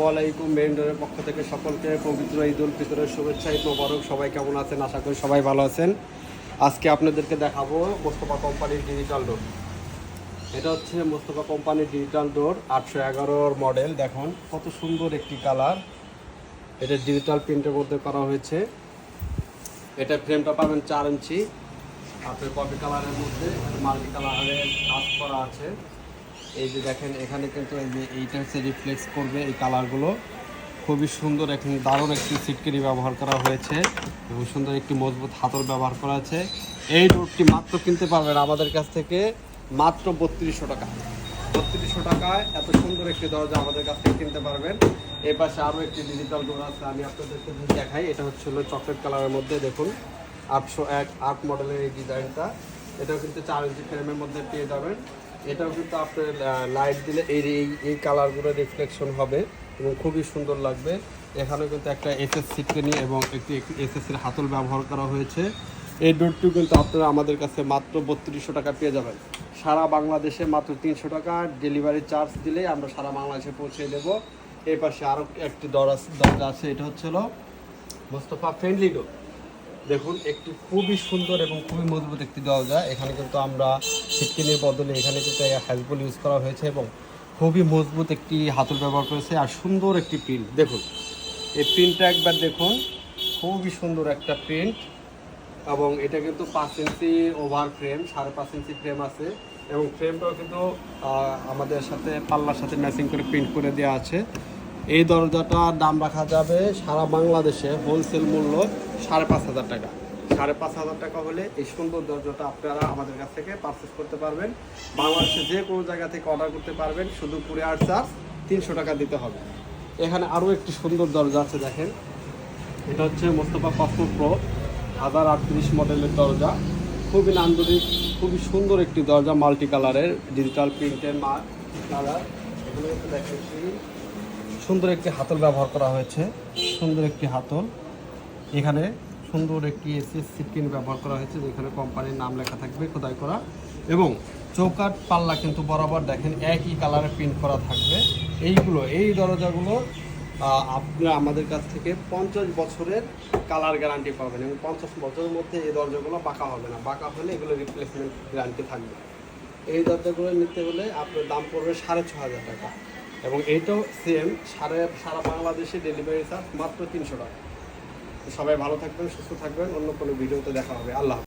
ওয়ালাইকুম মেরিন্ডোরের পক্ষ থেকে সকলকে পবিত্র ঈদ উল ফিতরের শুভেচ্ছা, ঈদ মোবারক। সবাই কেমন আছেন? আশা করি সবাই ভালো আছেন। আজকে আপনাদেরকে দেখাবো মোস্তফা কোম্পানির ডিজিটাল ডোর। এটা হচ্ছে মোস্তফা কোম্পানির ডিজিটাল ডোর 811 মডেল। দেখুন কত সুন্দর একটি কালার, এটা ডিজিটাল প্রিন্টের মধ্যে করা হয়েছে। এটা ফ্রেমটা পাবেন 4 ইঞ্চি, আপনার কফি কালারের মধ্যে মাল্টি কালারের কাজ করা আছে। এই যে দেখেন এখানে কিন্তু এই যে এইটা হচ্ছে রিফ্লেক্স করবে এই কালারগুলো। খুবই সুন্দর, এখন দারুণ একটি সিটকারি ব্যবহার করা হয়েছে এবং সুন্দর একটি মজবুত হাতল ব্যবহার করা আছে। এই ডোরটি মাত্র কিনতে পারবেন আমাদের কাছ থেকে মাত্র 3200 টাকা। 3200 টাকায় এত সুন্দর একটি দরজা আমাদের কাছ থেকে কিনতে পারবেন। এই পাশে আরও একটি ডিজিটাল ডোর আছে, আমি আপনাদেরকে দেখাই। এটা হচ্ছে চকলেট কালারের মধ্যে, দেখুন 801 মডেলের এই ডিজাইনটা। এটাও কিন্তু 4 ইঞ্চি ফ্রেমের মধ্যে পেয়ে যাবেন। এটাও কিন্তু আপনার লাইট দিলে এই কালারগুলো রিফ্লেকশন হবে এবং খুবই সুন্দর লাগবে। এখানেও কিন্তু একটা এসএস সিটকানি এবং একটি এসএসের হাতল ব্যবহার করা হয়েছে। এই ডোরটি কিন্তু আপনারা আমাদের কাছে মাত্র 3200 টাকা পেয়ে যাবেন। সারা বাংলাদেশে মাত্র 300 টাকা ডেলিভারি চার্জ দিলেই আমরা সারা বাংলাদেশে পৌঁছে দেবো। এই পাশে আরও একটি দরজা আছে, এটা হচ্ছিল মোস্তফা ফ্রেন্ডলি ডোর। দেখুন একটি খুবই সুন্দর এবং খুবই মজবুত একটি দরজা। এখানে কিন্তু আমরা সিটকিনের বদলে এখানে কিন্তু হ্যাজবল ইউজ করা হয়েছে এবং খুবই মজবুত একটি হাতল ব্যবহার করেছে আর সুন্দর একটি প্রিন্ট। দেখুন এই প্রিন্টটা একবার দেখুন, খুবই সুন্দর একটা প্রিন্ট। এবং এটা কিন্তু 5 ইঞ্চি ওভার ফ্রেম, 5.5 ইঞ্চি ফ্রেম আছে এবং ফ্রেমটাও কিন্তু আমাদের সাথে পাল্লার সাথে ম্যাচিং করে প্রিন্ট করে দেওয়া আছে। এই দরজাটার দাম রাখা যাবে সারা বাংলাদেশে হোলসেল মূল্য 5,500 টাকা। 5,500 টাকা হলে এই সুন্দর দরজাটা আপনারা আমাদের কাছ থেকে পারচেস করতে পারবেন। বাংলাদেশে যে কোনো জায়গা থেকে অর্ডার করতে পারবেন, শুধু কুরিয়ার চার্জ 300 টাকা দিতে হবে। এখানে আরও একটি সুন্দর দরজা আছে, দেখেন এটা হচ্ছে মোস্তফা কসমো প্রো 1038 মডেলের দরজা। খুবই নান্দনিক, খুবই সুন্দর একটি দরজা, মাল্টি কালারের ডিজিটাল প্রিন্টের কালার। এগুলো একটু দেখেন, সুন্দর একটি হাতল ব্যবহার করা হয়েছে, সুন্দর একটি হাতল। এখানে সুন্দর একটি এসএস সিটকিন ব্যবহার করা হয়েছে, যেখানে কোম্পানির নাম লেখা থাকবে খোদাই করা এবং চৌকাঠ পাল্লা কিন্তু বরাবর দেখেন একই কালারে প্রিন্ট করা থাকবে। এই দরজাগুলো আপনারা আমাদের কাছ থেকে 50 বছরের কালার গ্যারান্টি পাবেন এবং 50 বছরের মধ্যে এই দরজাগুলো বাঁকা হবে না। বাঁকা হলে এগুলো রিপ্লেসমেন্ট গ্যারান্টি থাকবে। এই দরজাগুলো নিতে হলে আপনার দাম পড়বে 6,500 টাকা এবং এইটাও সেম সারা বাংলাদেশে ডেলিভারি চার্জ মাত্র 300 টাকা। সবাই ভালো থাকবেন, সুস্থ থাকবেন। অন্য কোনো ভিডিওতে দেখা হবে। আল্লাহ।